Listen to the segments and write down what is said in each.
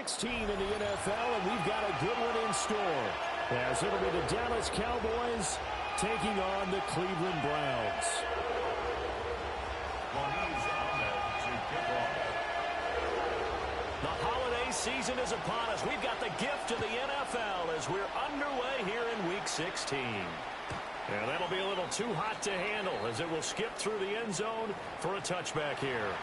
16 in the NFL, and we've got a good one in store. As it'll be the Dallas Cowboys taking on the Cleveland Browns. The holiday season is upon us. We've got the gift of the NFL as we're underway here in Week 16. And that'll be a little too hot to handle as it will skip through the end zone for a touchback here.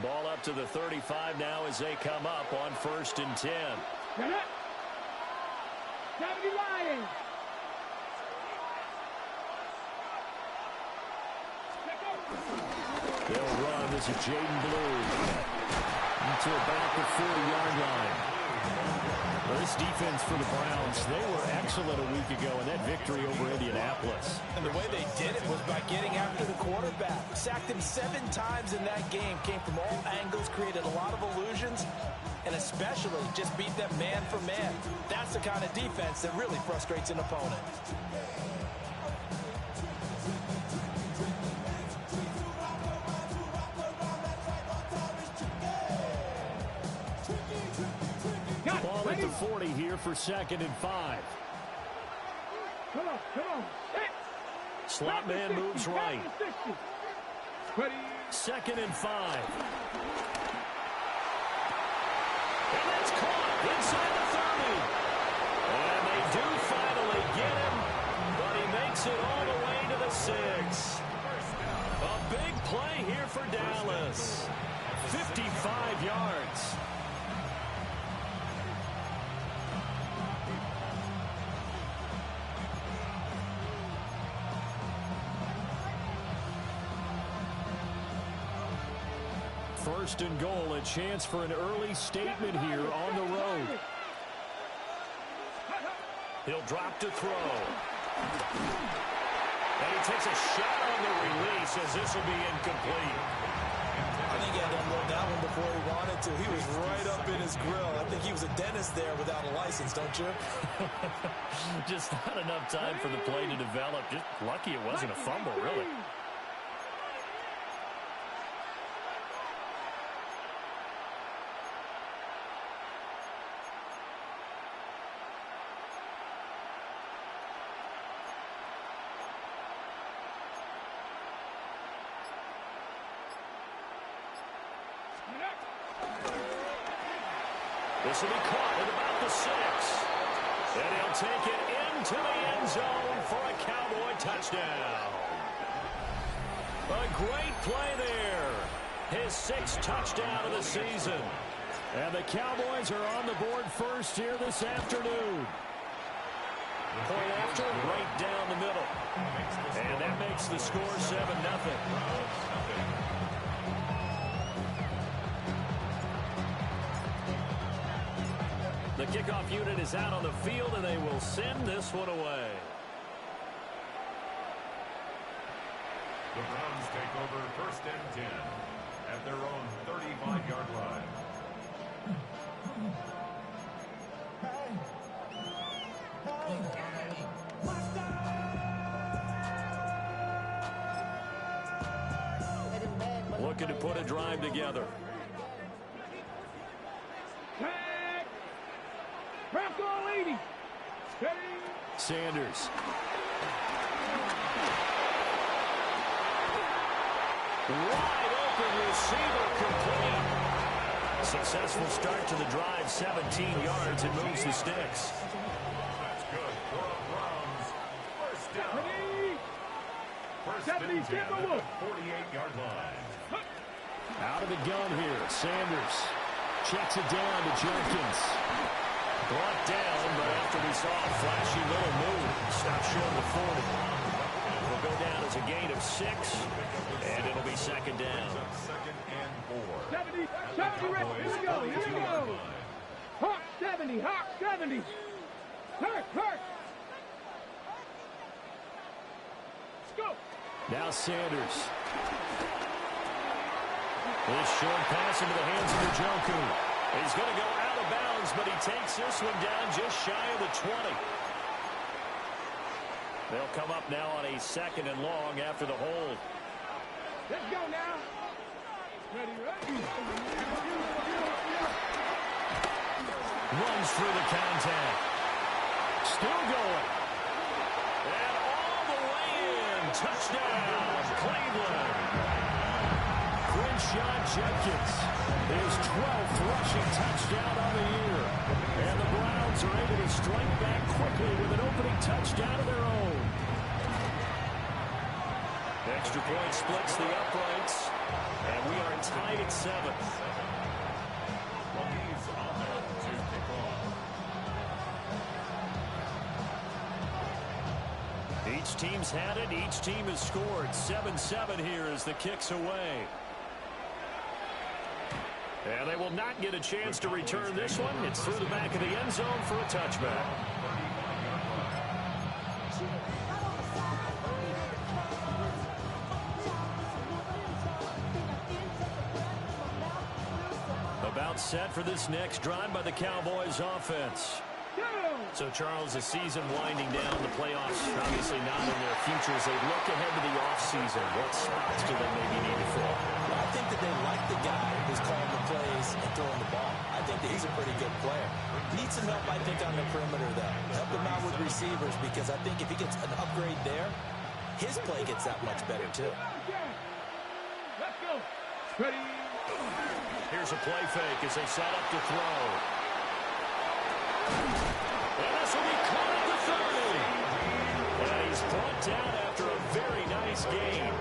Ball up to the 35 now as they come up on 1st and 10. They'll run. This is Jaden Blue into about the 40-yard line. Well, this defense for the Browns, they were excellent a week ago in that victory over Indianapolis. And the way they did it was by getting after the quarterback. Sacked him 7 times in that game. Came from all angles, created a lot of illusions, and especially just beat them man for man. That's the kind of defense that really frustrates an opponent. Ball at the 40 here for 2nd and 5. Come on. Slot man moves right. 2nd and 5. And that's caught inside the 30. And they do finally get him, but he makes it all the way to the 6. A big play here for Dallas. 55 yards. First and goal, a chance for an early statement here on the road. He'll drop to throw. And he takes a shot on the release as this will be incomplete. I think he had to unload that one before he wanted to. He was right up in his grill. I think he was a dentist there without a license, don't you? Just not enough time for the play to develop. Just lucky it wasn't a fumble, really. This will be caught at about the 6. And he'll take it into the end zone for a Cowboy touchdown. A great play there. His 6th touchdown of the season. And the Cowboys are on the board first here this afternoon. Point after, right down the middle. And that makes the score 7-0. The kickoff unit is out on the field, and they will send this one away. The Browns take over 1st and 10 at their own 35-yard line. Looking to put a drive together. Sanders. Wide open receiver complete. Successful start to the drive, 17 yards. It moves the sticks. That's good for the Browns. First down. First and 10 at the 48-yard line. Out of the gun here, Sanders checks it down to Jenkins. Brought down, but after we saw a flashy little move, stopped short of 40. Will go down as a gain of 6, and it'll be 2nd down. 2nd and 4. 70, here we go. Hawk 70, Hawk 70. Hurt. Let's go. Now Sanders. This short pass into the hands of Njoku. He's going to go out of bounds, but he takes this one down just shy of the 20. They'll come up now on a 2nd and long after the hold. Let's go now. Ready, ready. Runs through the contact. Still going. And all the way in. Touchdown, Cleveland. Crenshaw Jenkins, his 12th rushing touchdown of the year. And the Browns are able to strike back quickly with an opening touchdown of their own. Extra point splits the uprights, and we are tied at 7. Each team's had it. Each team has scored. 7-7 here as the kick's away. And they will not get a chance to return this one. It's through the back of the end zone for a touchback. About set for this next drive by the Cowboys offense. So, Charles, the season winding down, the playoffs obviously not in their future. As they look ahead to the offseason, what spots do they maybe need to fill? I think that they like the guy who's calling the plays and throwing the ball. I think that he's a pretty good player. Needs some help, I think, on the perimeter, though. Help him out with receivers, because I think if he gets an upgrade there, his play gets that much better, too. Let's go. Ready. Here's a play fake as they set up to throw. And this will be caught at the 30. And he's brought down after a very nice game.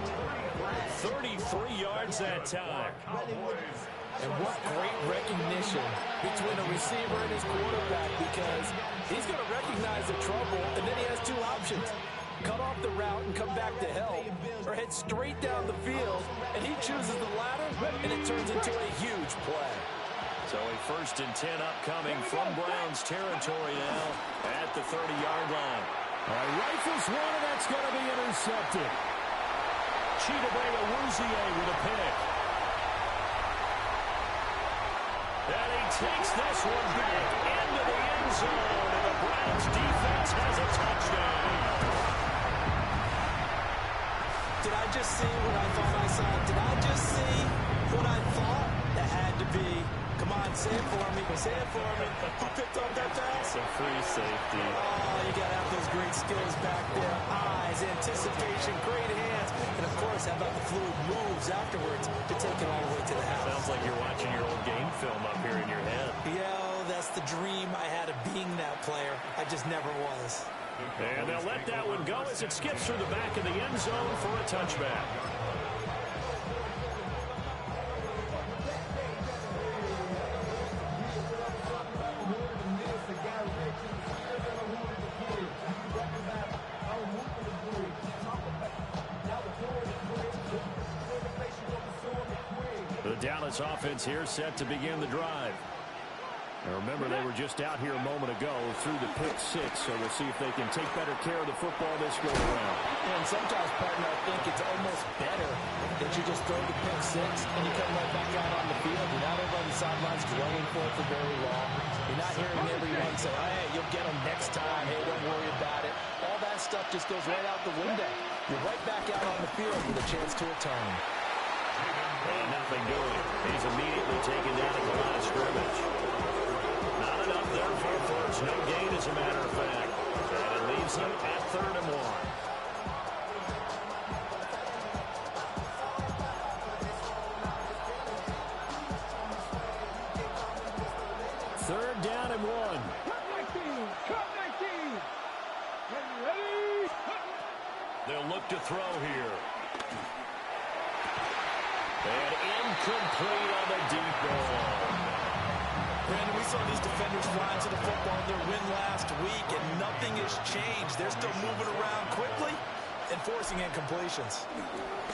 33 yards that time. And what great recognition between a receiver and his quarterback, because he's going to recognize the trouble, and then he has two options. Cut off the route and come back to help, or head straight down the field, and he chooses the latter, and it turns into a huge play. So a 1st and 10 upcoming from Browns territory now at the 30-yard line. All right, rifles one, and that's going to be intercepted. Chidobe Awuzie with a pick. And he takes this one back into the end zone, and the Browns defense has a touchdown. Did I just see what I thought I saw? Did I just see what I thought? That had to be. Come on, say it for me. Say it for me. Who picked up that pass? It's a free safety. Oh, you got to have those great skills back there. Eyes, anticipation, great hands. And, of course, how about the fluid moves afterwards to take it all the way to the house? Sounds like you're watching your old game film up here in your head. Yeah, that's the dream I had of being that player. I just never was. And they'll let that one go as it skips through the back of the end zone for a touchback. The Dallas offense here set to begin the drive. And remember, they were just out here a moment ago through the pick 6, so we'll see if they can take better care of the football this go around. And sometimes, partner, I think it's almost better that you just throw the pick 6 and you come right back out on the field. You're not over on the sidelines dwelling for it for very long. You're not hearing everyone say, hey, you'll get them next time. Hey, don't worry about it. All that stuff just goes right out the window. You're right back out on the field with a chance to atone. And nothing doing. He's immediately taken down at the line of scrimmage. Not enough there for a first. No gain, as a matter of fact. And it leaves him at 3rd and 1. Third down and 1. Cut 19. Cut 19. Ready. They'll look to throw here. And incomplete on the deep ball. Brandon, we saw these defenders flying to the football in their win last week, and nothing has changed. They're still moving around quickly and forcing incompletions.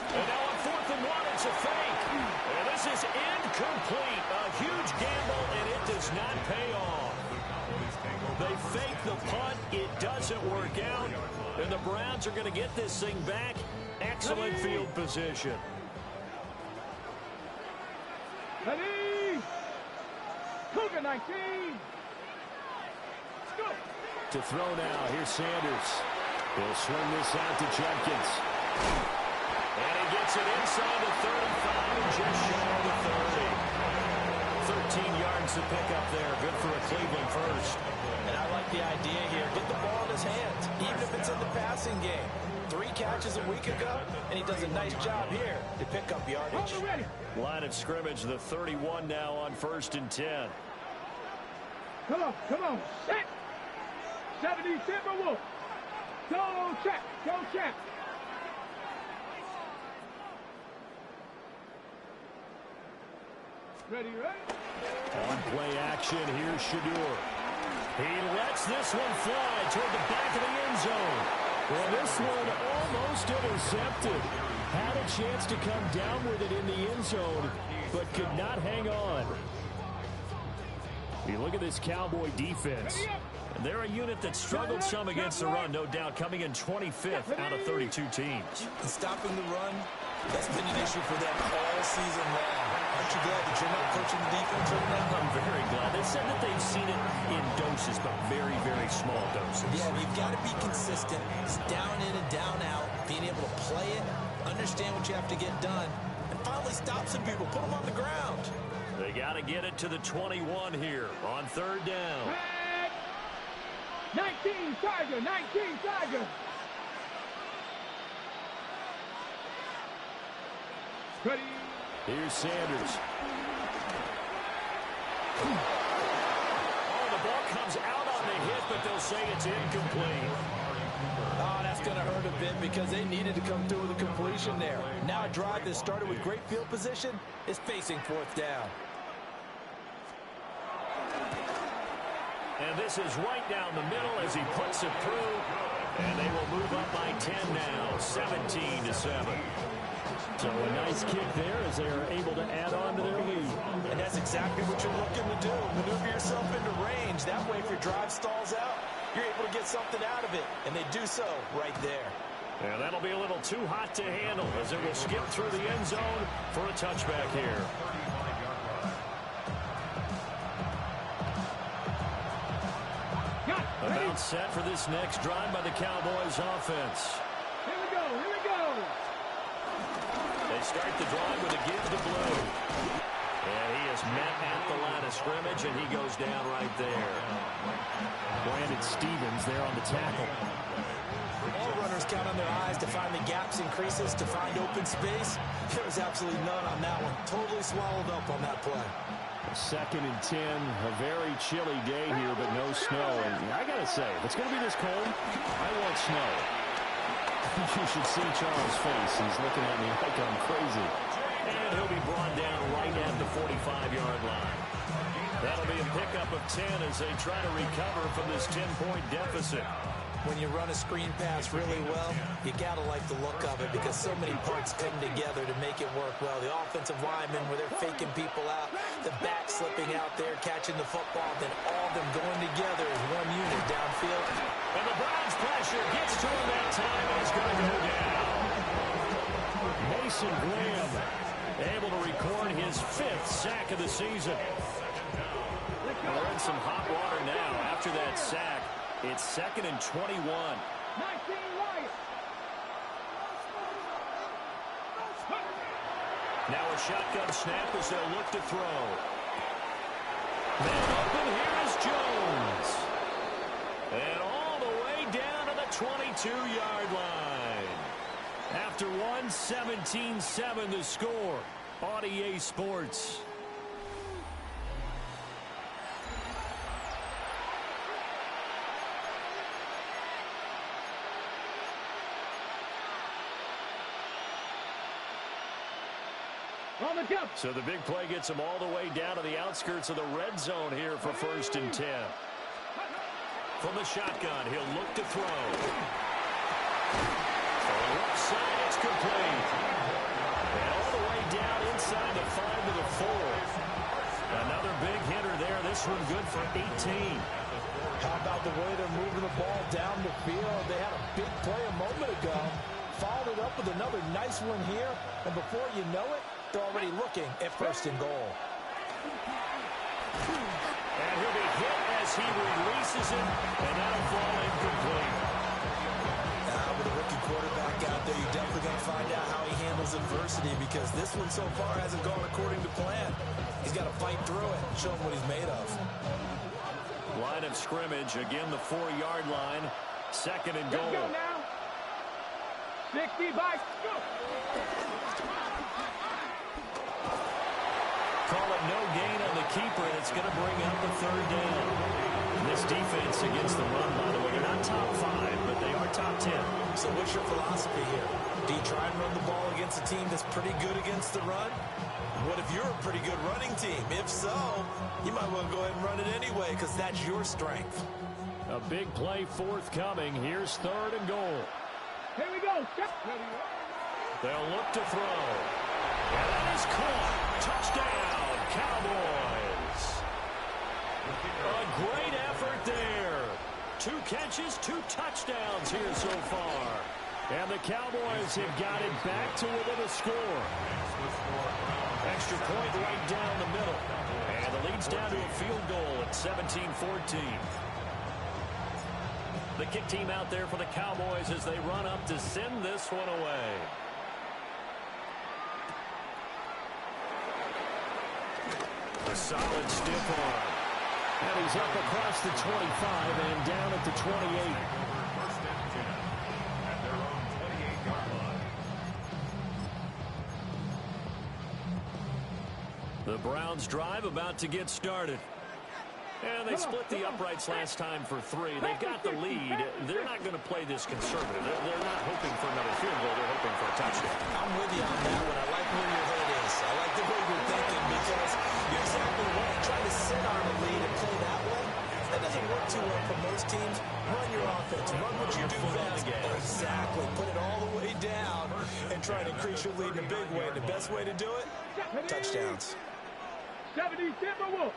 And now on 4th and 1, it's a fake. And this is incomplete. A huge gamble, and it does not pay off. They fake the punt. It doesn't work out. And the Browns are going to get this thing back. Excellent field position. Ready. Cougar 19. Go. To throw now. Here's Sanders. He'll swing this out to Judkins. And he gets it inside the 35 and just shy of the 30. 13 yards to pick up there. Good for a Cleveland first. And I like the idea here. Get the ball in his hands, even if it's in the passing game. 3 catches a week ago, and he does a nice job here to pick up yardage. Line of scrimmage, the 31 now on 1st and 10. Come on, set. 70, Timberwolf. Go check. Ready? On play action, here's Shadur. He lets this one fly toward the back of the end zone. Well, this one almost intercepted. Had a chance to come down with it in the end zone, but could not hang on. You look at this Cowboy defense. And they're a unit that struggled some against the run, no doubt, coming in 25th out of 32 teams. And stopping the run, that's been an issue for them all season long. Aren't you glad that you're not coaching the defense right now? I'm very glad. They said that they've seen it in doses, but very, very small doses. Yeah, you've got to be consistent. It's down in and down out, being able to play it, understand what you have to get done, and finally stop some people, put them on the ground. They got to get it to the 21 here on 3rd down. 19 Tiger. Ready? Here's Sanders. Oh, the ball comes out on the hit, but they'll say it's incomplete. Oh, that's going to hurt a bit because they needed to come through with a completion there. Now a drive that started with great field position is facing 4th down. And this is right down the middle as he puts it through. And they will move up by 10 now, 17-7. So a nice kick there as they are able to add on to their lead. And that's exactly what you're looking to do. Maneuver yourself into range. That way, if your drive stalls out, you're able to get something out of it. And they do so right there. And that'll be a little too hot to handle as it will skip through the end zone for a touchback here. About set for this next drive by the Cowboys offense. Here we go. They start the drive with a give to Blue. And he is met at the line of scrimmage, and he goes down right there. Brandon Stevens there on the tackle. All runners count on their eyes to find the gaps and creases, to find open space. There was absolutely none on that one. Totally swallowed up on that play. 2nd and 10, a very chilly day here, but no snow. And I got to say, if it's going to be this cold, I want snow. You should see Charles' face. He's looking at me like I'm crazy. And he'll be brought down right at the 45-yard line. That'll be a pickup of 10 as they try to recover from this 10-point deficit. When you run a screen pass really well, you got to like the look of it because so many parts come together to make it work well. The offensive linemen, where they're faking people out, the back slipping out there, catching the football, then all of them going together as one unit downfield. And the Browns pressure gets to him that time, and he's going to go down. Mason Graham able to record his 5th sack of the season. They're in some hot water now after that sack. It's 2nd and 21. 19 Lions. Now a shotgun snap as they'll look to throw. Man open, here is Jones. And all the way down to the 22-yard line. After 17-7 the score on EA Sports. So the big play gets him all the way down to the outskirts of the red zone here for 1st and 10. From the shotgun, he'll look to throw. On the left side, it's complete. And all the way down inside the 5 to the 4. Another big hitter there. This one good for 18. How about the way they're moving the ball down the field? They had a big play a moment ago. Followed it up with another nice one here. And before you know it, they're already looking at 1st and goal. And he'll be hit as he releases it, and that'll fall incomplete. adversity because this one so far hasn't gone according to plan. He's got to fight through it and show him what he's made of. Line of scrimmage, again the 4-yard line. Second and goal. Let's go now. 60 by go. Call it no gain on the keeper, and it's going to bring up the third down. This defense against the run, by the way, they're not top 5, but they are top 10. So what's your philosophy here? Do you try and run the ball against a team that's pretty good against the run? What if you're a pretty good running team? If so, you might want to go ahead and run it anyway because that's your strength. A big play forthcoming. Here's third and goal. Here we go. They'll look to throw. And that is caught. Touchdown, Cowboys. A great effort there. 2 catches, 2 touchdowns here so far. And the Cowboys have got it back to within a score. Extra point right down the middle. And the lead's down to a field goal at 17-14. The kick team out there for the Cowboys as they run up to send this one away. A solid stiff arm. And he's up across the 25 and down at the 28. First and 10 at their own 28-yard line. The Browns drive about to get started. And they split the uprights last time for 3. They've got the lead. They're not going to play this conservative. They're not hoping for another field goal. They're hoping for a touchdown. I'm with you on that one. I like where your head is. I like the way you're thinking because you're exactly right. Trying to sit on a lead and play that way, that doesn't work too well for most teams. Run your offense. Run what you do best. Exactly. Put it all the way down and try to increase your lead in a big way. And the best way to do it, touchdowns. 70 Timberwolves.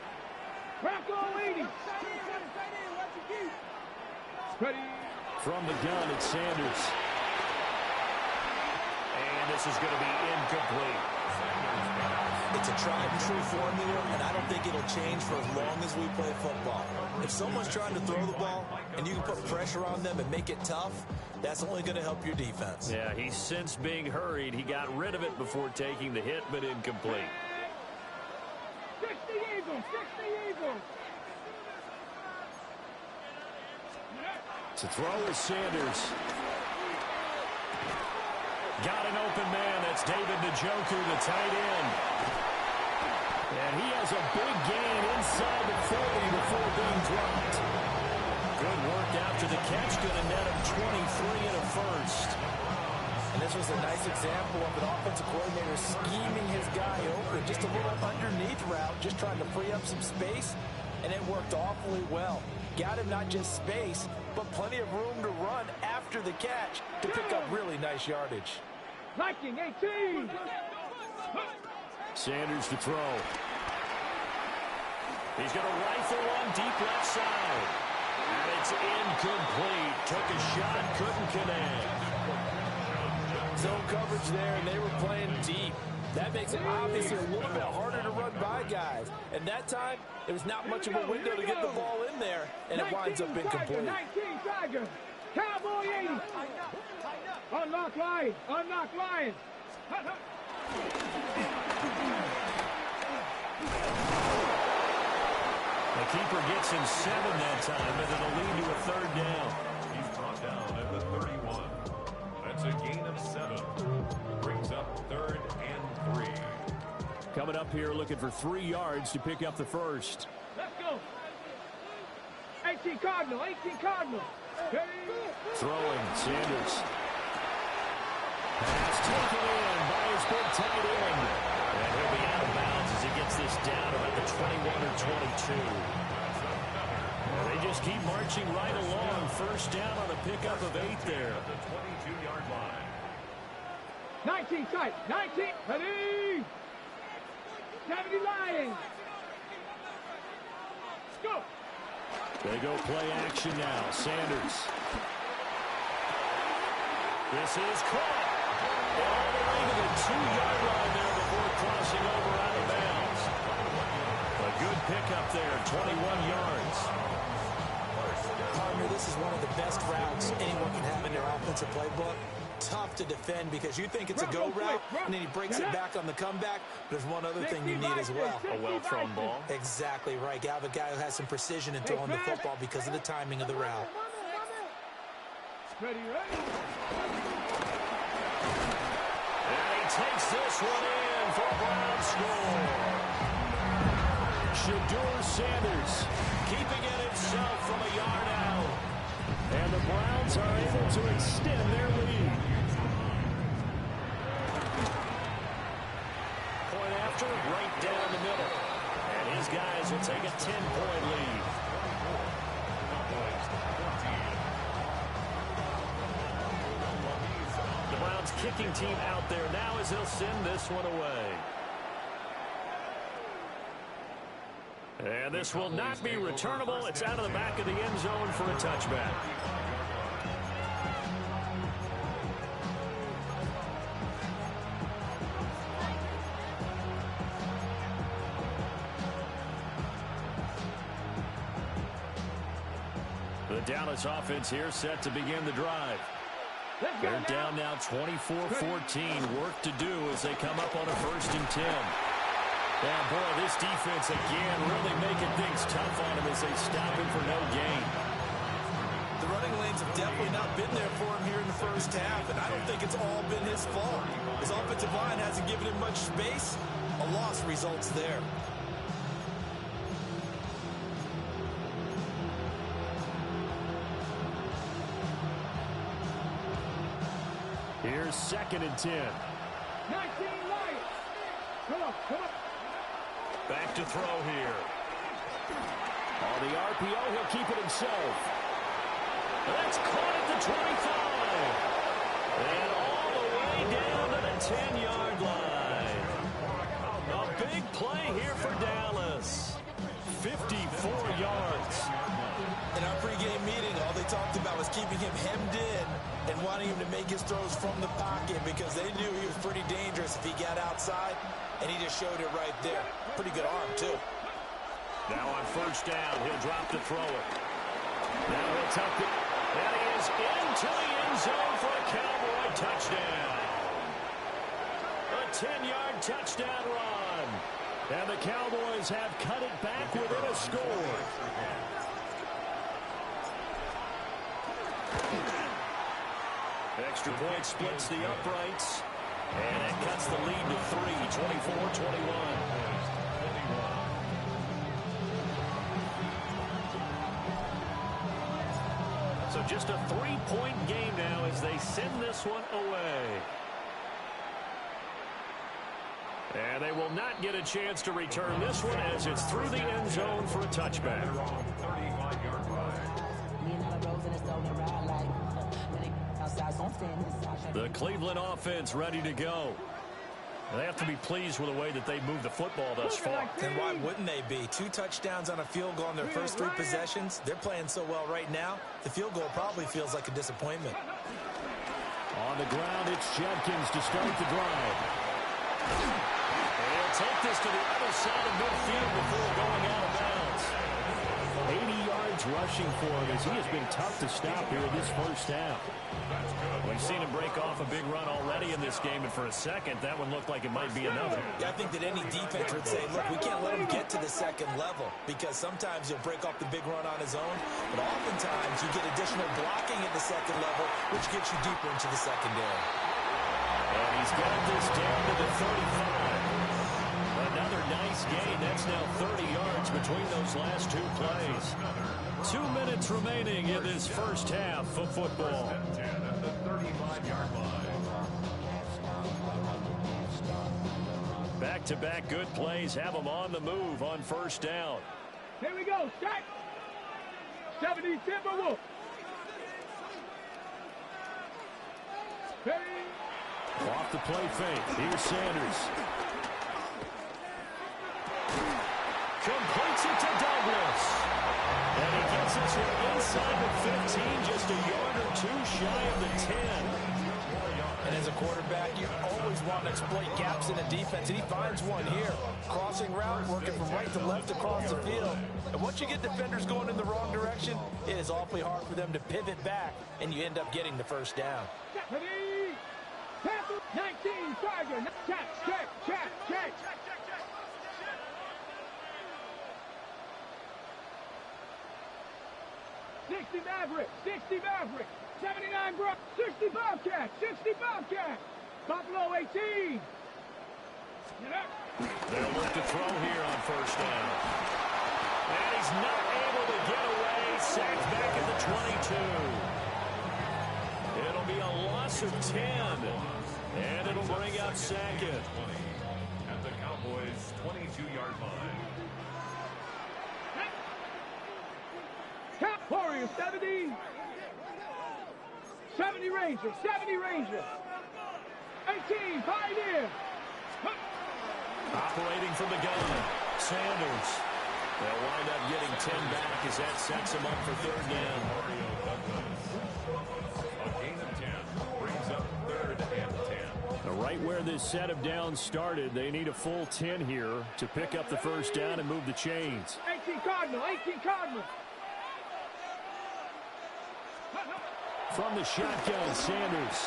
Bronco 80. Ready. From the gun, it's Sanders. And this is going to be incomplete. It's a tried and true formula, and I don't think it'll change for as long as we play football. If someone's trying to throw the ball and you can put pressure on them and make it tough, that's only going to help your defense. Yeah, he's since being hurried. He got rid of it before taking the hit, but incomplete. 60 Eagles. 60 Eagles. To throw is Sanders. Got an open man. That's David Njoku, the tight end. And he has a big gain inside the 40 before being dropped. Good work after the catch. Going to net him 23 and a first. And this was a nice example of an offensive coordinator scheming his guy open. Just a little underneath route, just trying to free up some space. And it worked awfully well. Got him not just space, but plenty of room to run after the catch to pick up really nice yardage. Viking 18. Sanders to throw. He's going to rifle one deep left side. And it's incomplete. Took a shot, couldn't connect. Zone coverage there, and they were playing deep. That makes it obviously a little bit harder to run by guys. And that time, there was not much of a window to get the ball in there, and it winds up incomplete. 19 Tiger. Cowboy 80. Unlock Lion. Unlock Lion. The keeper gets him 7 that time, and it'll lead to a third down. He's brought down at the 31. That's a gain of 7. Brings up 3rd and 3. Coming up here looking for 3 yards to pick up the first. Let's go. 18 Cardinal. 18 Cardinal. Throwing, Sanders. Pass taken in by his big tight end. And he'll be out of bounds as he gets this down about the 21 or 22. And they just keep marching right along. First down on a pickup of 8 there. At the 22-yard line. 19 tight. 19. Ready. 70 Lions. Go. They go play action now. Sanders. This is caught. All the way to the 2-yard line there before crossing over out of bounds. A good pickup there, 21 yards. Partner, this is one of the best routes anyone can have in their offensive playbook. tough to defend because you think it's a go route, and then he breaks it back on the comeback. There's one other thing you need as well. A well-thrown ball. Exactly right. You have a guy who has some precision in throwing the football because of the timing of the route. Ready, ready. And he takes this one in for a Brown score. Shedeur Sanders keeping it himself from a yard out. And the Browns are able to extend their lead. Point after, right down the middle. And his guys will take a 10-point lead. The Browns kicking team out there now as they'll send this one away. And this will not be returnable. It's out of the back of the end zone for a touchback. The Dallas offense here set to begin the drive. They're down now 24-14. Work to do as they come up on a 1st and 10. Yeah, boy, this defense again really making things tough on him as they stop him for no gain. The running lanes have definitely not been there for him here in the first half, and I don't think it's all been his fault. His offensive line hasn't given him much space. A loss results there. Here's 2nd and 10. 19 Lions. Come on, come on. Back to throw here. On the RPO, he'll keep it himself. That's caught at the 25. And all the way down to the 10-yard line. A big play here for Dallas. 54 yards. In our pregame meeting, all they talked about was keeping him hemmed in and wanting him to make his throws from the pocket because they knew he was pretty dangerous if he got outside, and he just showed it right there. Pretty good arm, too. Now on 1st down, he'll drop to throw it. Now he'll tuck it, and he is into the end zone for a Cowboy touchdown. A 10-yard touchdown run. And the Cowboys have cut it back within a score. Extra point splits the uprights. And it cuts the lead to 3, 24-21. So just a 3-point game now as they send this one away. And they will not get a chance to return this one as it's through the end zone for a touchback. The Cleveland offense ready to go. They have to be pleased with the way that they moved the football thus far. And why wouldn't they be? 2 touchdowns on a field goal in their first 3 possessions. They're playing so well right now, the field goal probably feels like a disappointment. On the ground, it's Jenkins to start the drive. And he'll take this to the other side of midfield before going out of bounds. 80 yards rushing for him as he has been tough to stop here in this first half. We've seen him break off a big run already in this game, and for a second, that one looked like it might be another. Yeah, I think that any defense would say, look, we can't let him get to the second level because sometimes he'll break off the big run on his own, but oftentimes you get additional blocking at the second level, which gets you deeper into the secondary. And he's got this down to the 35. Another nice gain. That's now 30 yards between those last 2 plays. 2 minutes remaining in this first half of football. Back-to-back good plays have them on the move on 1st down. Here we go, start. 70 Timberwolves. Ready. Off the play fake. Here's Sanders. Completes it to Douglas. And he gets this one inside the 15, just a yard or 2 shy of the 10. And as a quarterback, you always want to exploit gaps in the defense, and he finds one here. Crossing route, working from right to left across the field. And once you get defenders going in the wrong direction, it is awfully hard for them to pivot back, and you end up getting the 1st down. Ready. Panther, 19, Tiger, check. 60 Maverick, 79 Brock, 60 Bobcat, Buffalo 18. They'll look to throw here on first down. And he's not able to get away. Sacked back at the 22. It'll be a loss of 10. And it'll bring up Sackett. At the Cowboys' 22-yard line. Warriors, 70 Rangers, 18, Pioneer. Operating from the gun, Sanders. They'll wind up getting 10 back as that sets them up for third down. Mario Douglas. A gain of 10 brings up third and 10. Right where this set of downs started, they need a full 10 here to pick up the first down and move the chains. 18 Cardinal. From the shotgun, Sanders.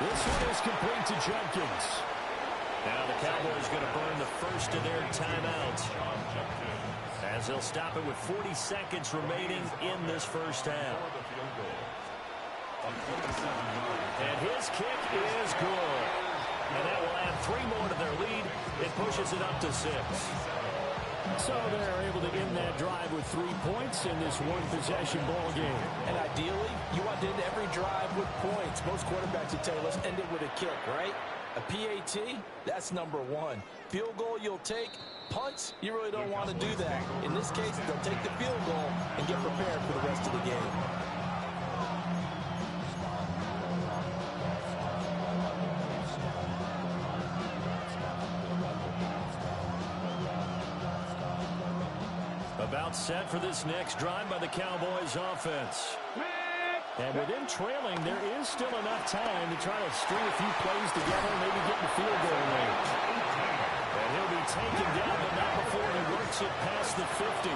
This one is complete to Jenkins. Now the Cowboys going to burn the first of their timeouts as they'll stop it with 40 seconds remaining in this first half. And his kick is good. And that will add 3 more to their lead. It pushes it up to 6. So they're able to end that drive with 3 points in this one-possession ball game. And ideally, you want to end every drive with points. Most quarterbacks would tell you, let's end it with a kick, right? A PAT, that's number 1. Field goal you'll take. Punts, you really don't want to do that. In this case, they'll take the field goal and get prepared for the rest of the game. About set for this next drive by the Cowboys offense. And with him trailing, there is still enough time to try to string a few plays together and maybe get in field goal range. And he'll be taken down, but not before he works it past the 50.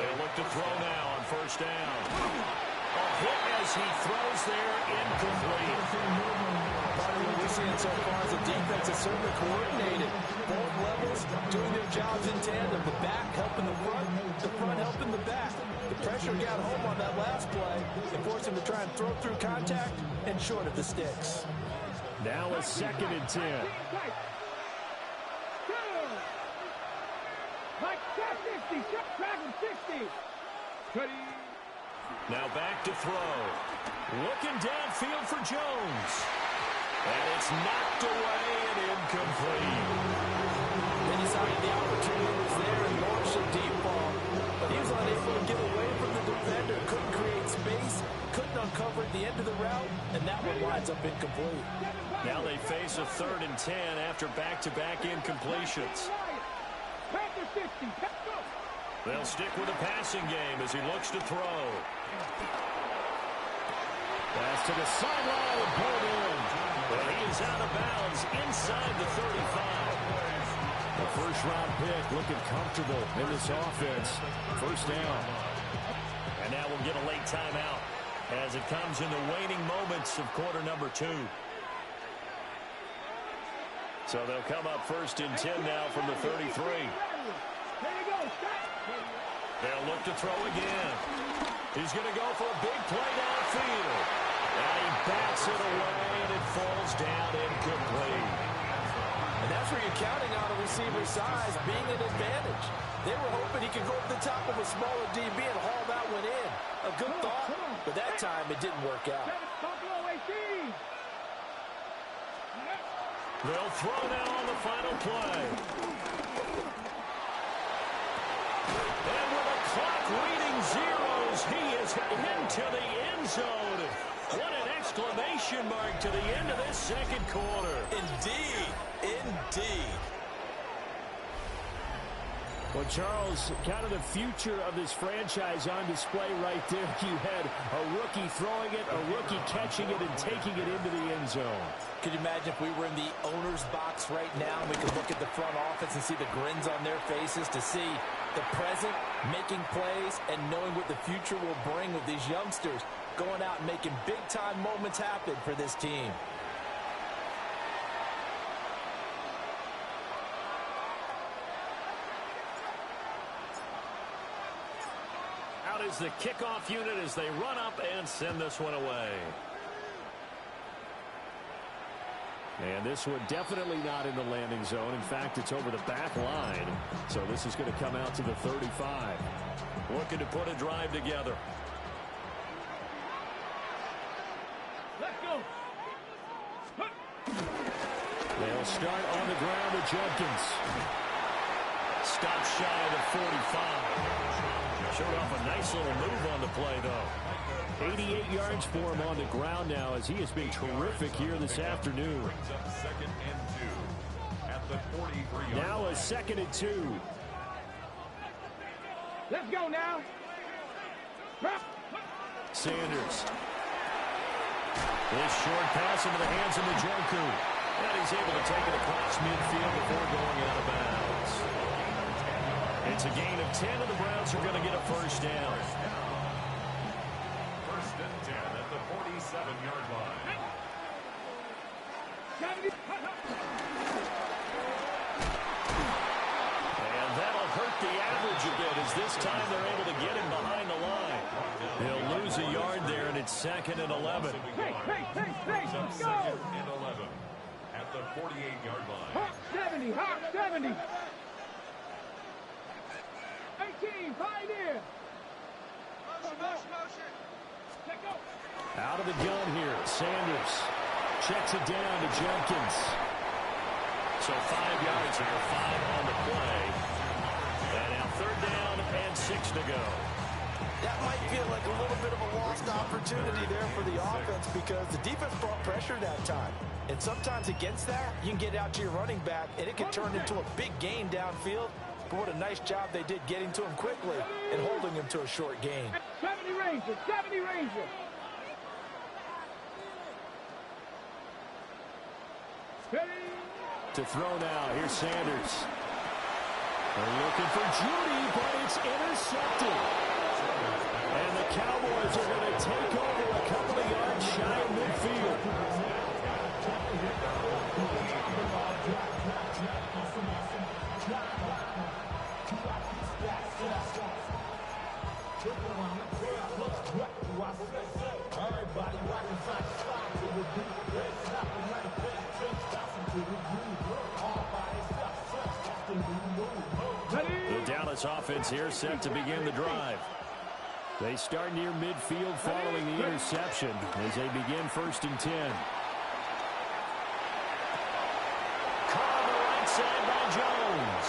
They look to throw now on first down. A hit as he throws there, incomplete. Part of what we're seeing so far is the defense is certainly coordinated. Both levels doing their jobs in tandem. The back helping the front helping the back. The pressure got home on that last play and forced him to try and throw through contact and short of the sticks. Now a 2nd and 10. Now back to throw. Looking downfield for Jones. And it's knocked away and incomplete. They decided the opportunity was there and launched a deep ball. But he was unable to get away from the defender. Couldn't create space. Couldn't uncover at the end of the route. And that one winds up incomplete. Now they face a 3rd and 10 after back-to-back incompletions. They'll stick with the passing game as he looks to throw. Pass to the sideline and pulled in. But he is out of bounds inside the 35. The first-round pick looking comfortable in this offense. First down. And now we'll get a late timeout as it comes in the waning moments of quarter number 2. So they'll come up 1st and 10 now from the 33. They'll look to throw again. He's going to go for a big play downfield. And he bats it away, and it falls down incomplete. And that's where you're counting on a receiver's size being an advantage. They were hoping he could go over the top of a smaller DB and haul that one in. A good thought, but that time it didn't work out. They'll throw now on the final play. And with the clock reading zeros, he is into the end zone. What an exclamation mark to the end of this second quarter. Indeed. Indeed. Well, Charles, kind of the future of this franchise on display right there. You had a rookie throwing it, a rookie catching it, and taking it into the end zone. Could you imagine if we were in the owner's box right now and we could look at the front office and see the grins on their faces to see the present, making plays, and knowing what the future will bring with these youngsters going out and making big-time moments happen for this team. Out is the kickoff unit as they run up and send this one away. And this one definitely not in the landing zone. In fact, it's over the back line. So this is going to come out to the 35. Looking to put a drive together. Let's go. They'll start on the ground with Jenkins. Stop shy of the 45. Showed off a nice little move on the play, though. 88 yards for him on the ground now as he has been terrific here this afternoon. Now a 2nd and 2. Let's go now. Sanders. This short pass into the hands of Njoku. And he's able to take it across midfield before going out of bounds. It's a gain of 10, and the Browns are going to get a first down. 1st and 10 at the 47-yard line. And that'll hurt the average a bit as this time they're able to get him behind the line. He'll lose a yard there, and it's 2nd and 11. Hey, let's go. 2nd and 11 at the 48-yard line. Hawk 70, Hawk 70. 18, pioneer. Motion. Let go. Out of the gun here, Sanders checks it down to Jenkins. So 5 yards here, 5 on the play. And now 3rd down and 6 to go. That might feel like a little bit of a lost opportunity there for the offense because the defense brought pressure that time. And sometimes against that, you can get out to your running back, and it can turn into a big gain downfield. But what a nice job they did getting to him quickly and holding him to a short gain. 70 Ranger, 70 Ranger. To throw now, here's Sanders. They're looking for Judy, but it's intercepted. And the Cowboys are going to take over a couple of yards shy of midfield. The Dallas offense here set to begin the drive. They start near midfield following the interception as they begin 1st and 10. Caught on the right side by Jones.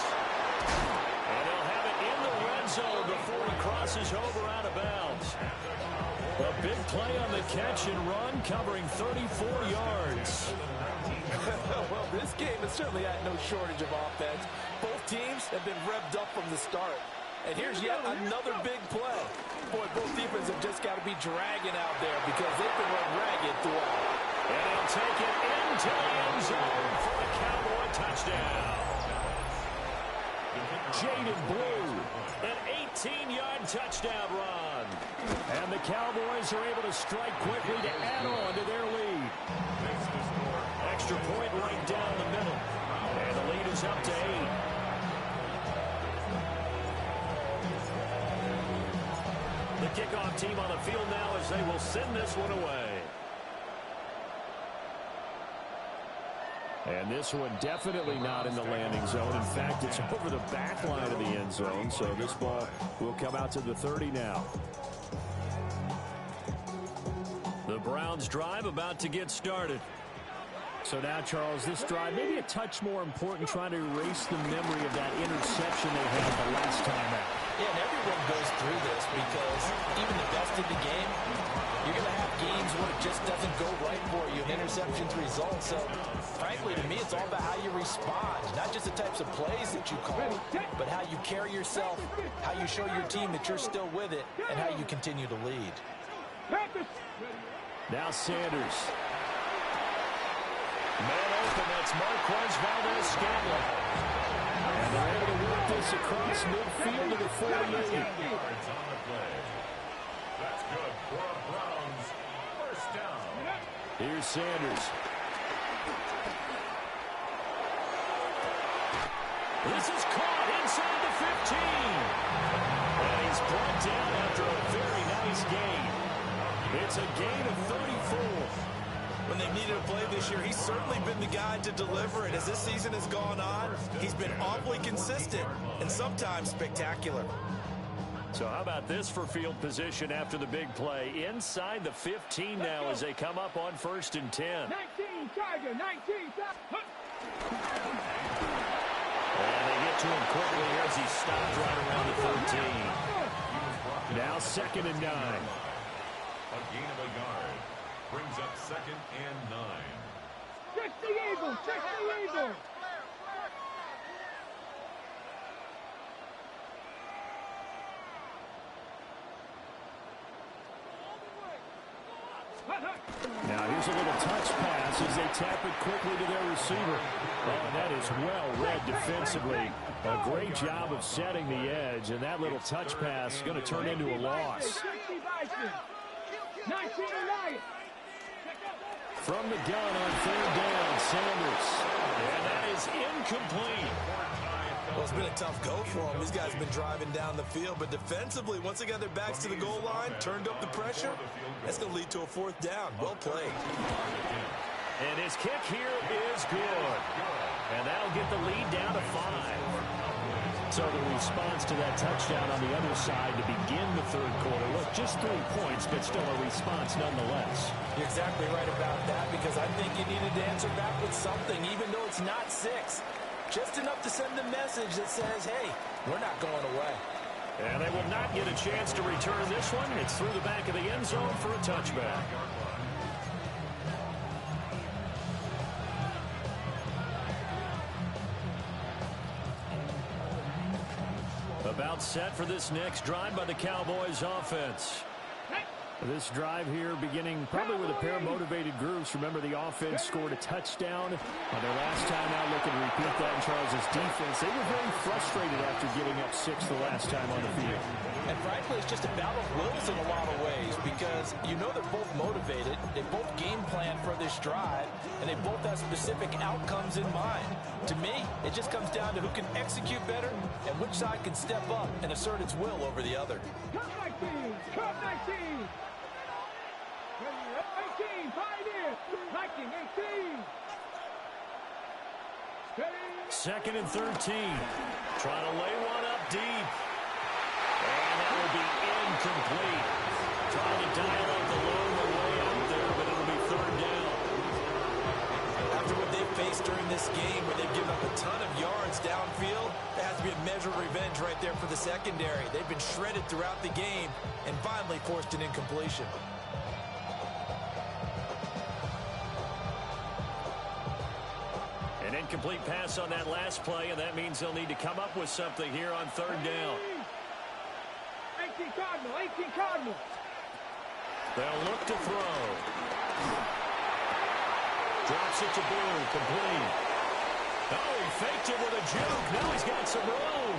And they'll have it in the red zone before he crosses over out of bounds. A big play on the catch and run, covering 34 yards. Well, this game has certainly had no shortage of offense. Both teams have been revved up from the start. And here's yet another big play. Boy, both defenses have just got to be dragging out there because they've been run ragged throughout. And he'll take it into the end zone for a Cowboy touchdown. Jaden Blue, an 18-yard touchdown run. And the Cowboys are able to strike quickly to add on to their lead. Extra point right down the middle. And the lead is up to 8. The kickoff team on the field now as they will send this one away. And this one definitely not in the landing zone. In fact, it's over the back line of the end zone. So this ball will come out to the 30 now. The Browns drive about to get started. So now, Charles, this drive maybe a touch more important, trying to erase the memory of that interception they had the last time out. Yeah, and everyone goes through this because even the best in the game, you're going to have games where it just doesn't go right for you, and interceptions result. So, frankly, to me, it's all about how you respond, not just the types of plays that you call, but how you carry yourself, how you show your team that you're still with it, and how you continue to lead. Now Sanders. Man open, that's Marquez Valdez-Scantling. And they're able to win get this across midfield to the 48. Yards on the play. That's good for a Browns first down. Here's Sanders. This is caught inside the 15. And he's brought down after a very nice gain. It's a gain of 34. When they needed a play this year, he's certainly been the guy to deliver it. As this season has gone on, he's been awfully consistent and sometimes spectacular. So how about this for field position after the big play? Inside the 15 now as they come up on 1st and 10. 19, Tiger, 19. And they get to him quickly as he stopped right around the 13. Now 2nd and 9. A gain of a yard brings up 2nd and 9. Check the Eagle, check the Eagle. Now here's a little touch pass as they tap it quickly to their receiver. Oh, and that is well read defensively. A great job of setting the edge, and that little touch pass is going to turn into a loss. From the gun on 3rd down, Sanders. And that is incomplete. Well, it's been a tough go for them. These guys have been driving down the field, but defensively, once they got their backs to the goal line, turned up the pressure, that's going to lead to a 4th down. Well played. And his kick here is good. And that'll get the lead down to 5. So the response to that touchdown on the other side to begin the 3rd quarter. Look, just 3 points, but still a response nonetheless. You're exactly right about that, because I think you needed to answer back with something, even though it's not 6. Just enough to send a message that says, hey, we're not going away. And they will not get a chance to return this one. It's through the back of the end zone for a touchback. About set for this next drive by the Cowboys offense. This drive here beginning probably with a pair of motivated groups. Remember, the offense scored a touchdown on their last time out. Looking to repeat that in Charles' defense. They were very frustrated after giving up 6 the last time on the field. And frankly, it's just a battle of wills in a lot of ways, because you know they're both motivated, they both game plan for this drive, and they both have specific outcomes in mind. To me, it just comes down to who can execute better and which side can step up and assert its will over the other. Cut 19, cut 19. 18, pioneer, 19, 18. 2nd and 13. Trying to lay one up deep. And that will be incomplete. Trying to dial up the low the way out there, but it'll be 3rd down. After what they've faced during this game, where they've given up a ton of yards downfield, there has to be a measure of revenge right there for the secondary. They've been shredded throughout the game and finally forced an incompletion. An incomplete pass on that last play, and that means they'll need to come up with something here on 3rd down. 18 Cardinal, 18 Cardinal. They'll look to throw. Drops it to Blue, complete. Oh, he faked it with a juke. Now he's got some room.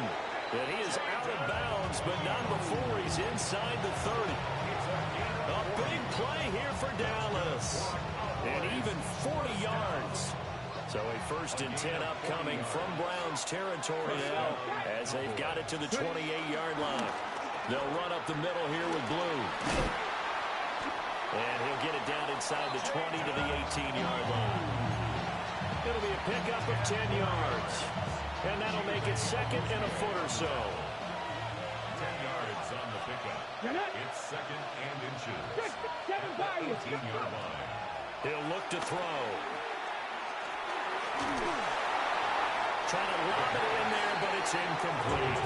And he is out of bounds, but not before he's inside the 30. A big play here for Dallas. And even 40 yards. So a 1st and 10 upcoming from Browns territory now as they've got it to the 28-yard line. They'll run up the middle here with Blue. And he'll get it down inside the 20 to the 18-yard line. It'll be a pickup of 10 yards. And that'll make it 2nd and a foot or so. 10 yards on the pickup. It's 2nd and inches. 18-yard line. He'll look to throw. Trying to lob it in there, but it's incomplete.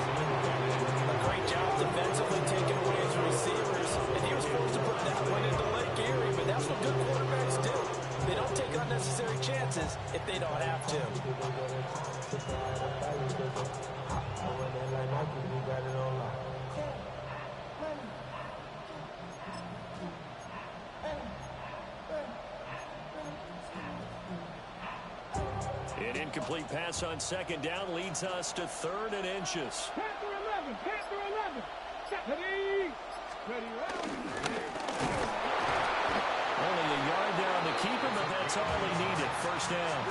A great job defensively taking away his receivers, and he was forced to put that one into Lake Erie, but that's what good quarterbacks do. They don't take unnecessary chances if they don't have to. incomplete pass on second down leads us to 3rd and inches. Panther 11, Panther 11. Ready, Only a yard there on the keeper, but that's all he needed. 1st down.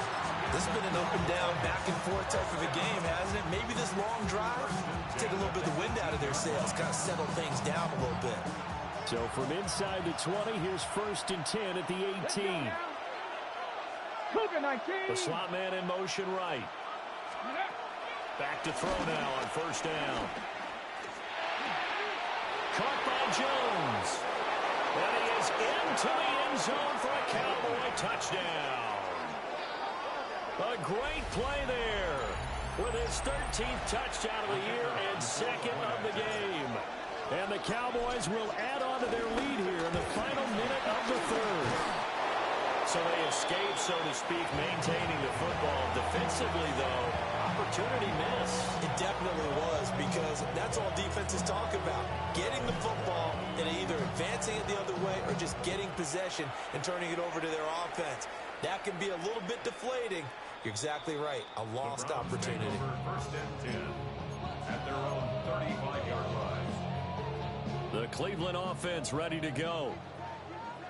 This has been an up and down, back and forth type of a game, hasn't it? Maybe this long drive, take a little bit of the wind out of their sails, kind of settle things down a little bit. So from inside the 20, here's 1st and 10 at the 18. Cougar 19. The slot man in motion right. Back to throw now on 1st down. Caught by Jones. And he is into the end zone for a Cowboy touchdown. A great play there with his 13th touchdown of the year and 2nd of the game. And the Cowboys will add on to their lead here in the final minute of the 3rd. So they escape, so to speak, maintaining the football. Defensively, though, opportunity miss. It definitely was, because that's all defenses talk about. Getting the football and either advancing it the other way or just getting possession and turning it over to their offense. That can be a little bit deflating. You're exactly right. A lost opportunity. 1st and 10 at their own 35-yard line. The Cleveland offense ready to go.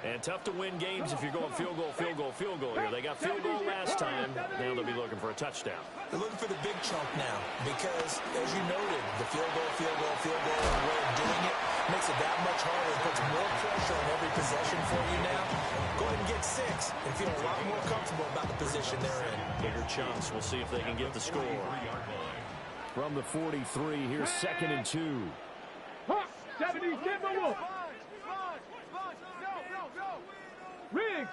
And tough to win games if you're going field goal, field goal, field goal here. They got field goal last time. Now they'll be looking for a touchdown. They're looking for the big chunk now because, as you noted, the field goal, and way of doing it makes it that much harder. It puts more pressure on every possession for you now. Go ahead and get 6 and feel a lot more comfortable about the position they're in. Bigger chunks. We'll see if they can get the score. From the 43, here's 2nd and 2. 70, get the wolf. Riggs,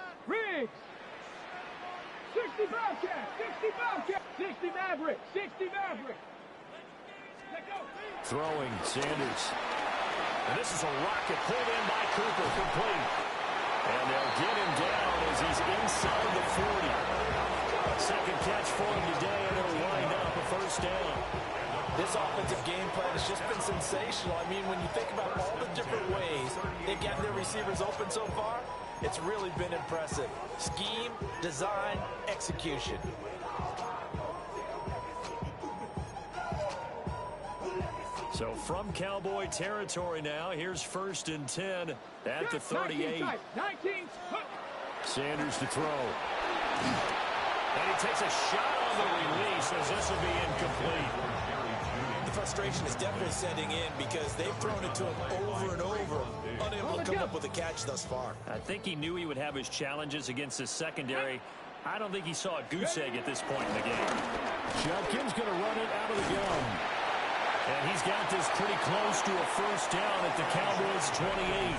60 Bobcat, 60 Maverick, 60 Maverick. Throwing, Sanders. And this is a rocket pulled in by Cooper, complete. And they'll get him down as he's inside the 40. 2nd catch for him today, and it'll wind up a 1st down. This offensive game plan has just been sensational. I mean, when you think about all the different ways they've gotten their receivers open so far, it's really been impressive. Scheme, design, execution. So from Cowboy territory now, here's 1st and 10 at the 38. 19. Sanders to throw. And he takes a shot on the release as this will be incomplete. The frustration is definitely setting in because they've thrown it to him over and over, unable to come up with a catch thus far. I think he knew he would have his challenges against his secondary. I don't think he saw a goose egg at this point in the game. Judkins going to run it out of the gun. And he's got this pretty close to a 1st down at the Cowboys' 28.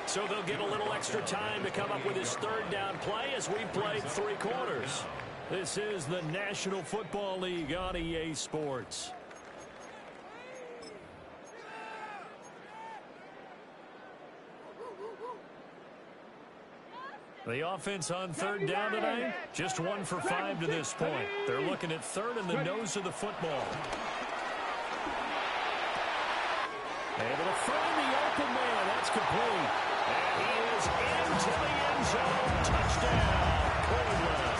So they'll get a little extra time to come up with his 3rd down play as we played 3 quarters. This is the National Football League on EA Sports. The offense on 3rd down tonight, just 1 for 5 to this point. They're looking at 3rd and the nose of the football. Able to find the open man. That's complete. And he is into the end zone. Touchdown, Cleveland.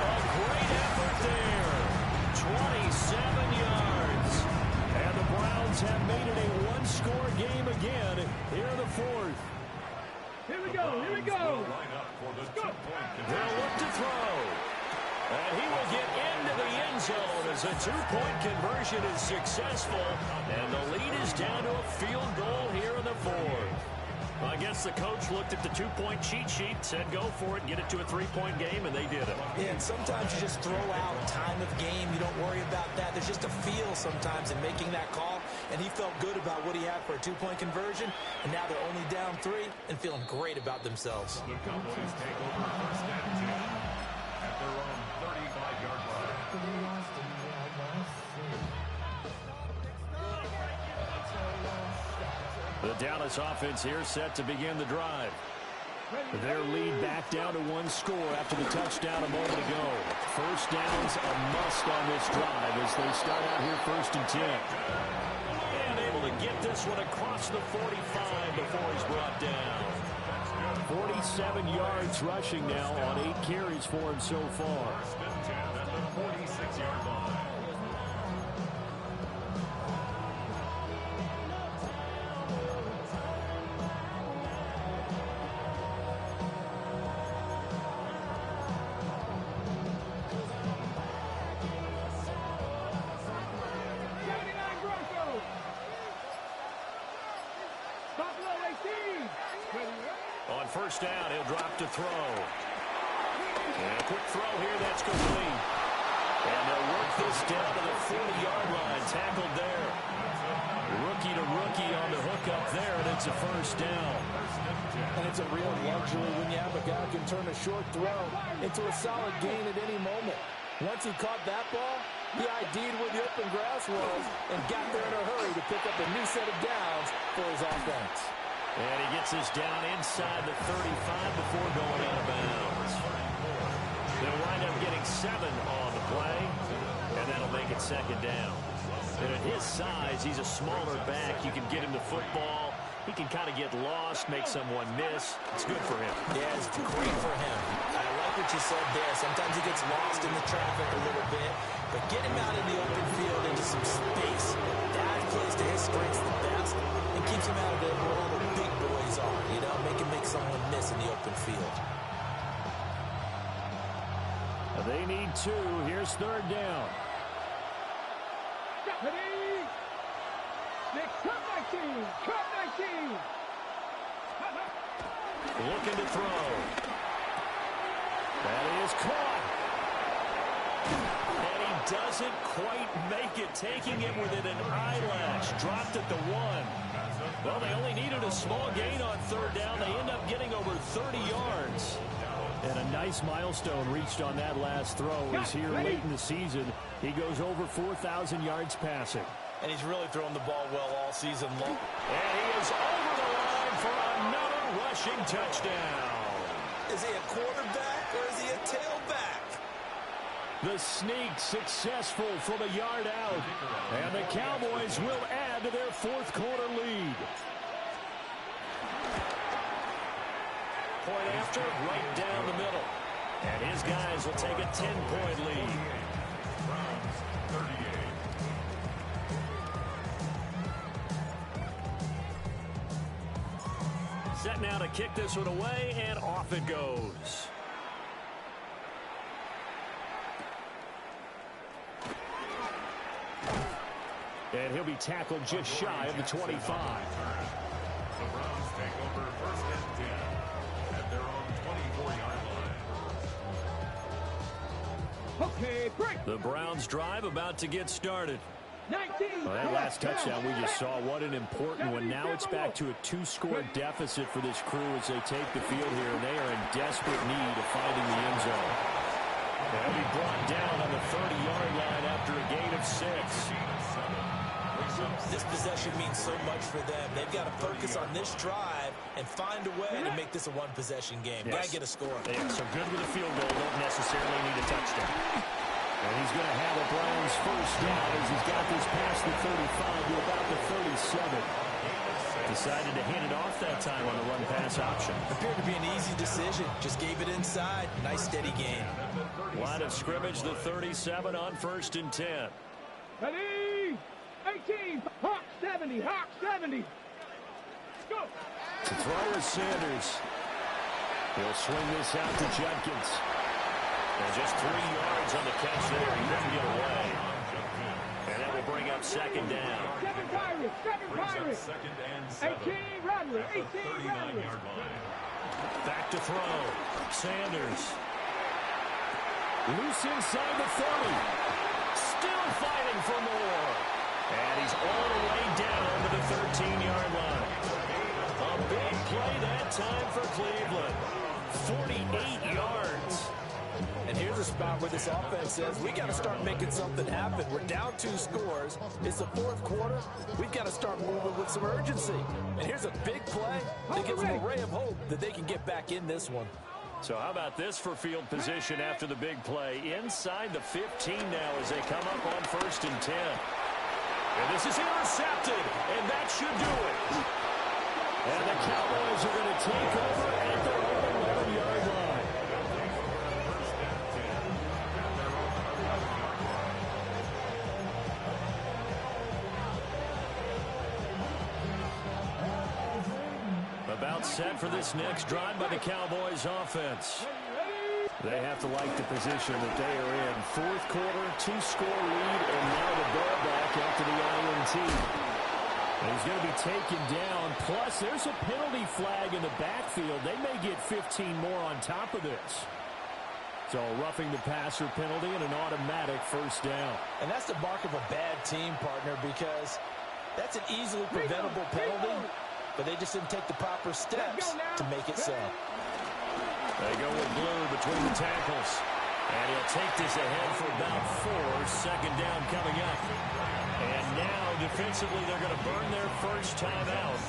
A great effort there. 27 yards. And the Browns have made it a 1-score game again here in the 4th. Here we go. They'll look to throw. And he will get into the end zone as a 2-point conversion is successful. And the lead is down to a field goal here in the 4th. I guess the coach looked at the 2-point cheat sheet, said go for it, get it to a 3-point game, and they did it. Yeah, and sometimes you just throw out time of game. You don't worry about that. There's just a feel sometimes in making that call, and he felt good about what he had for a 2-point conversion, and now they're only down 3 and feeling great about themselves. The Cowboys take over 1st and 10 at their own 35-yard line. The Dallas offense here set to begin the drive. Their lead back down to 1 score after the touchdown a moment ago. 1st down's a must on this drive as they start out here 1st and 10. And able to get this one across the 45 before he's brought down. 47 yards rushing now on 8 carries for him so far. First and 10 at the 46-yard line. On first down, he'll drop to throw. And a quick throw here, that's complete. And they'll work this down to the 40-yard line, tackled there. Rookie to rookie on the hook up there, and it's a first down. And it's a real luxury when you have a guy who can turn a short throw into a solid gain at any moment. Once he caught that ball, he ID'd where the open grass was and got there in a hurry to pick up a new set of downs for his offense. And he gets this down inside the 35 before going out of bounds. They'll wind up getting 7 on the play, and that'll make it second down. And at his size, he's a smaller back. You can get him the football. He can kind of get lost, make someone miss. It's good for him. Yeah, it's great for him. I like what you said there. Sometimes he gets lost in the traffic a little bit, but get him out in the open field into some space. That plays to his strengths the best and keeps him out of it where all the big boys are. You know, make someone miss in the open field. They need 2. Here's third down. Looking to throw. That is caught. And he doesn't quite make it, taking it within an eyelash. Dropped at the 1. Well, they only needed a small gain on third down. They end up getting over 30 yards. And a nice milestone reached on that last throw. Is here late in the season. He goes over 4,000 yards passing. And he's really thrown the ball well all season long. And he is over the line for another rushing touchdown. Is he a quarterback or is he a tailback? The sneak successful from a yard out. And the Cowboys will add to their fourth quarter lead. Point after, right down the middle. And his guys will take a 10-point lead. Browns 38. Set now to kick this one away, and off it goes. And he'll be tackled just shy of the 25. The Browns take over first and 10 at their own 24-yard line. Okay, break. The Browns drive about to get started. 19. Well, that last touchdown we just saw, what an important one. Now it's back to a 2-score deficit for this crew as they take the field here, and they are in desperate need of finding the end zone. They'll be brought down on the 30-yard line after a gain of 6. This possession means so much for them. They've got to focus on this drive and find a way to make this a one-possession game. Yes. Got to get a score. Yeah, so good with a field goal, don't necessarily need a touchdown. And he's going to have a Browns first down as he's got this past the 35 to about the 37. Decided to hand it off that time on the run-pass option. Appeared to be an easy decision. Just gave it inside. Nice, steady game. Line of scrimmage, the 37 on first and 10. Ready? 18. Hawk 70. Hawk 70. Go. To throw is Sanders. He'll swing this out to Judkins. And just 3 yards on the catch there. He couldn't get away. And that will bring up second down. 7 Pirates. 7 Pirates. Second and 7. 18 Rattler. 18 Rattler. Back to throw. Sanders. Loose inside the 30. Still fighting for more. And he's all the way down to the 13-yard line. A big play that time for Cleveland. 48 yards. And here's a spot where this offense says, we got to start making something happen. We're down 2 scores. It's the fourth quarter. We've got to start moving with some urgency. And here's a big play that gives them a ray of hope that they can get back in this one. So how about this for field position after the big play? Inside the 15 now as they come up on first and 10. And this is intercepted, and that should do it. And the Cowboys are going to take over at their own 11-yard line. About set for this next drive by the Cowboys offense. They have to like the position that they are in. Fourth quarter, 2-score lead, and now the ball back after the INT. And he's going to be taken down. Plus, there's a penalty flag in the backfield. They may get 15 more on top of this. So roughing the passer penalty and an automatic first down. And that's the mark of a bad team, partner, because that's an easily preventable penalty, but they just didn't take the proper steps to make it so. They go with blue between the tackles. And he'll take this ahead for about 4. Second down coming up. And now, defensively, they're going to burn their first time out.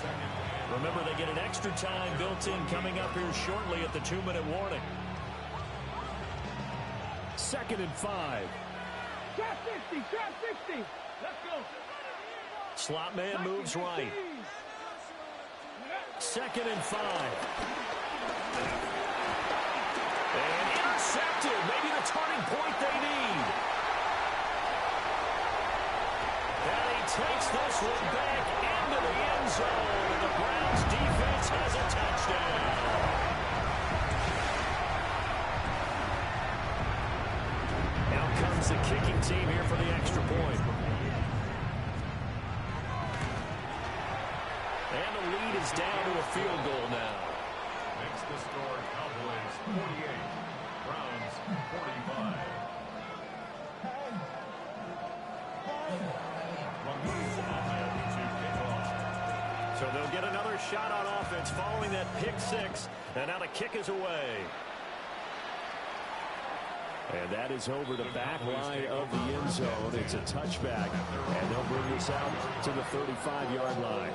Remember, they get an extra time built in coming up here shortly at the 2-minute warning. 2nd and 5. Trap 60, trap 60. Let's go. Slot man moves right. 2nd and 5. And intercepted. Maybe the turning point they need. And he takes this one back into the end zone. And the Browns defense has a touchdown. Now comes the kicking team here for the extra point. And the lead is down to a field goal now. Makes the score Cowboys 48, Browns 45. So they'll get another shot on offense following that pick 6. And now the kick is away. And that is over the back line of the end zone. It's a touchback. And they'll bring this out to the 35-yard line.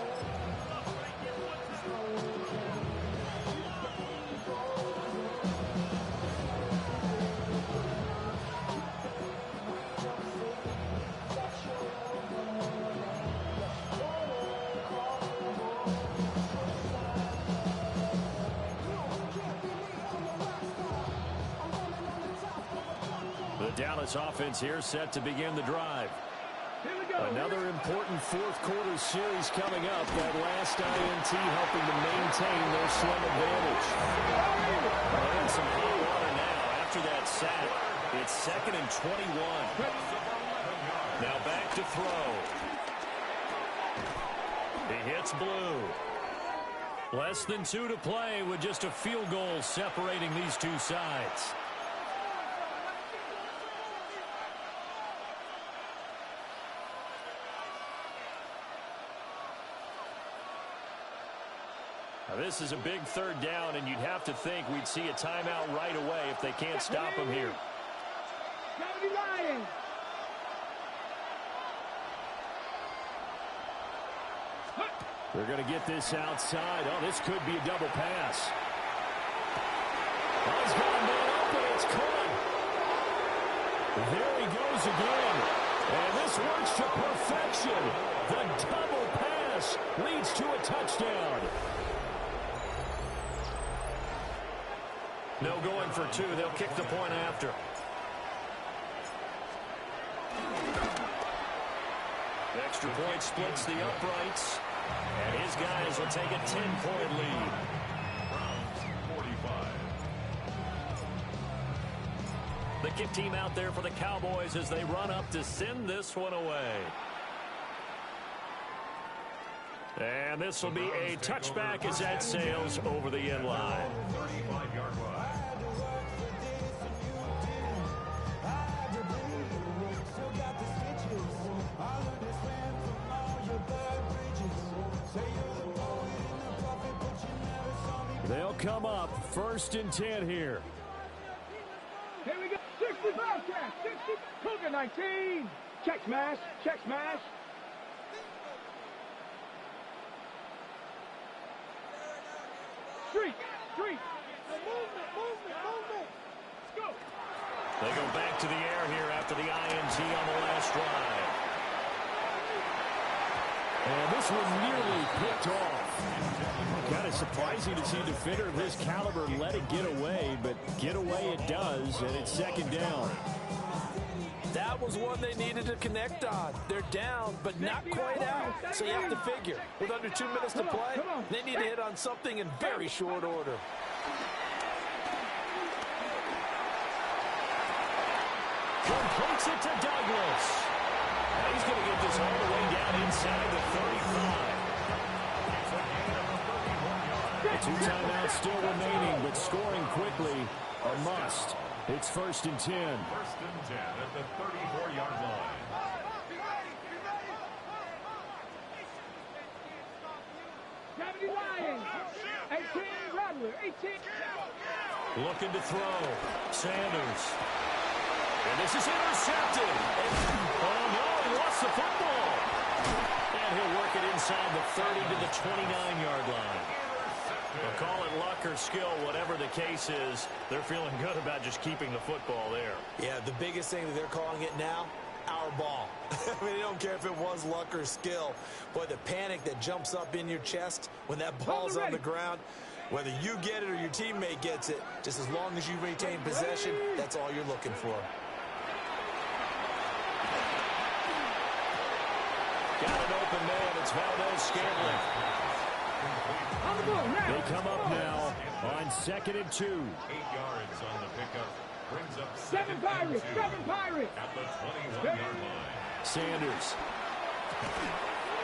Dallas offense here set to begin the drive. Another important fourth quarter series coming up. That last INT helping to maintain their slim advantage. And some hot water now after that sack. It's 2nd and 21. Now back to throw. He hits blue. Less than 2 to play with just a field goal separating these two sides. This is a big 3rd down, and you'd have to think we'd see a timeout right away if they can't stop him here. They're going to get this outside. Oh, this could be a double pass. Oh, he's got a man open. It's caught. There he goes again. And this works to perfection. The double pass leads to a touchdown. No going for 2. They'll kick the point after. The extra point splits the uprights. And his guys will take a 10-point lead. Browns 45. The kick team out there for the Cowboys as they run up to send this one away. And this will be a touchback as that sails over the end line. 35-yard line. They'll come up 1st and 10 here. Here we go. 60 Bobcat. 60. Cougar 19. Check smash. Check smash. Street. Street. Movement. Let's go. They go back to the air here after the INT on the last drive. And this one nearly picked off. Surprising to see a defender of his caliber let it get away, but get away it does, and it's second down. That was one they needed to connect on. They're down, but not quite out. So you have to figure, with under 2 minutes to play, they need to hit on something in very short order. Completes it to Douglas. And he's going to get this all the way down inside the 35. The 2 timeouts still remaining, but scoring quickly a must. It's first and 10. First and 10 at the 34-yard line. Lions. 18 Rattler. 18. Looking to throw. Sanders. And this is intercepted. Oh, no, he lost the football. And he'll work it inside the 30 to the 29-yard line. They'll call it luck or skill, whatever the case is. They're feeling good about just keeping the football there. Yeah, the biggest thing that they're calling it now, our ball. I mean, they don't care if it was luck or skill. Boy, the panic that jumps up in your chest when that ball's on the ground, whether you get it or your teammate gets it, just as long as you retain possession, that's all you're looking for. Got an open man. It's Valdez-Scantling. They come up now on 2nd and 2. 8 yards on the pickup. Brings up 7 Pirates. 7 Pirates. At the 21-yard line. Sanders.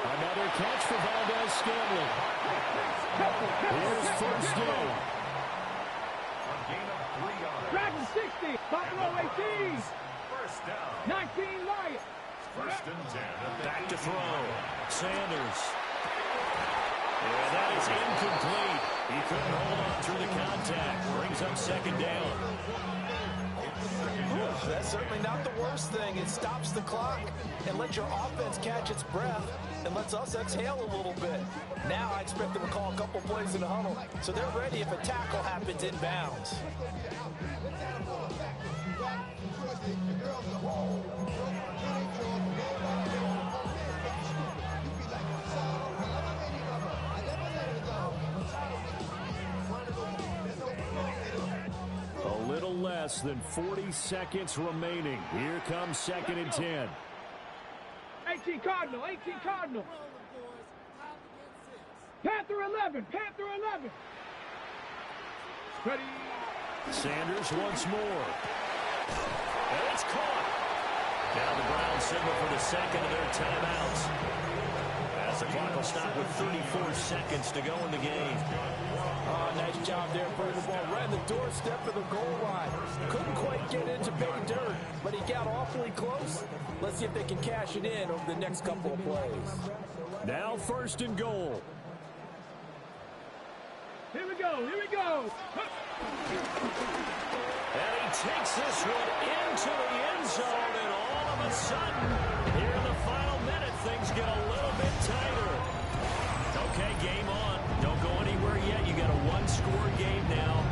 Another catch for Valdez-Scantling. Here's first down. A gain of 3 yards. Dragon 60. Buffalo 18. First down. 19 Lions. First and 10 at the Back to throw. Sanders. Yeah, that is incomplete. He couldn't hold on through the contact. Brings up second down. That's certainly not the worst thing. It stops the clock and lets your offense catch its breath and lets us exhale a little bit. Now I expect them to call a couple plays in the huddle so they're ready if a tackle happens inbounds. A little less than 40 seconds remaining. Here comes 2nd and 10. 18 Cardinal. 18 Cardinal. Panther 11. Panther 11. Ready. Sanders once more. And it's caught. Now the Browns signal for the second of their timeouts. As the clock will stop with 34 seconds to go in the game. Oh, nice job there, putting the ball right on the doorstep of the goal line. Couldn't quite get into pay dirt, but he got awfully close. Let's see if they can cash it in over the next couple of plays. Now first and goal. Here we go. Here we go. And he takes this one into the end zone, and all of a sudden, here in the final minute, things get a little bit tighter. Okay, game on. Don't go anywhere yet. You got a one-score game now.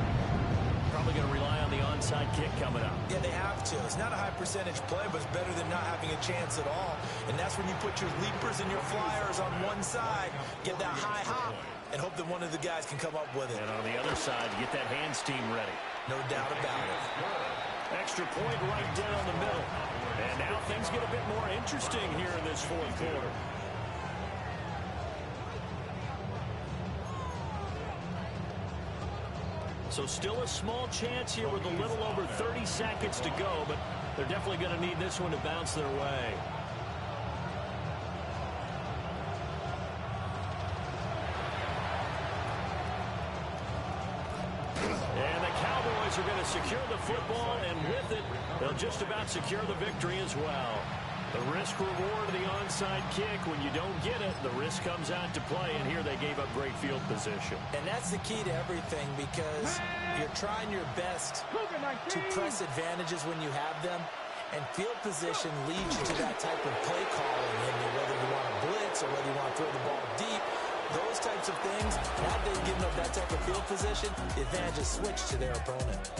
Probably going to rely on the onside kick coming up. Yeah, they have to. It's not a high percentage play, but it's better than not having a chance at all. And that's when you put your leapers and your flyers on one side, get that high hop, and hope that one of the guys can come up with it. And on the other side, get that hands team ready. No doubt about it. Extra point right down the middle. And now things get a bit more interesting here in this fourth quarter. So still a small chance here with a little over 30 seconds to go, but they're definitely going to need this one to bounce their way. And the Cowboys are going to secure the football, and with it, they'll just about secure the victory as well. The risk-reward of the onside kick, when you don't get it, the risk comes out to play, and here they gave up great field position. And that's the key to everything, because you're trying your best to press advantages when you have them, and field position leads you to that type of play calling, and whether you want to blitz or whether you want to throw the ball deep, those types of things, now they've given up that type of field position, the advantage is switched to their opponent.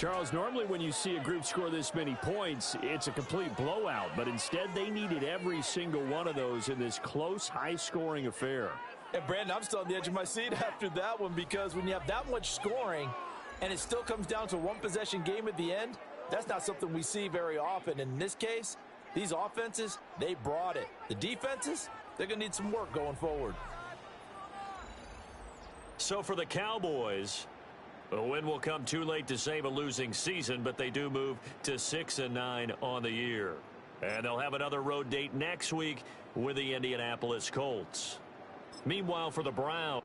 Charles, normally when you see a group score this many points, it's a complete blowout. But instead, they needed every single one of those in this close, high-scoring affair. And, Brandon, I'm still on the edge of my seat after that one, because when you have that much scoring and it still comes down to a one-possession game at the end, that's not something we see very often. In this case, these offenses, they brought it. The defenses, they're going to need some work going forward. So for the Cowboys, a win will come too late to save a losing season, but they do move to 6-9 on the year. And they'll have another road date next week with the Indianapolis Colts. Meanwhile, for the Browns,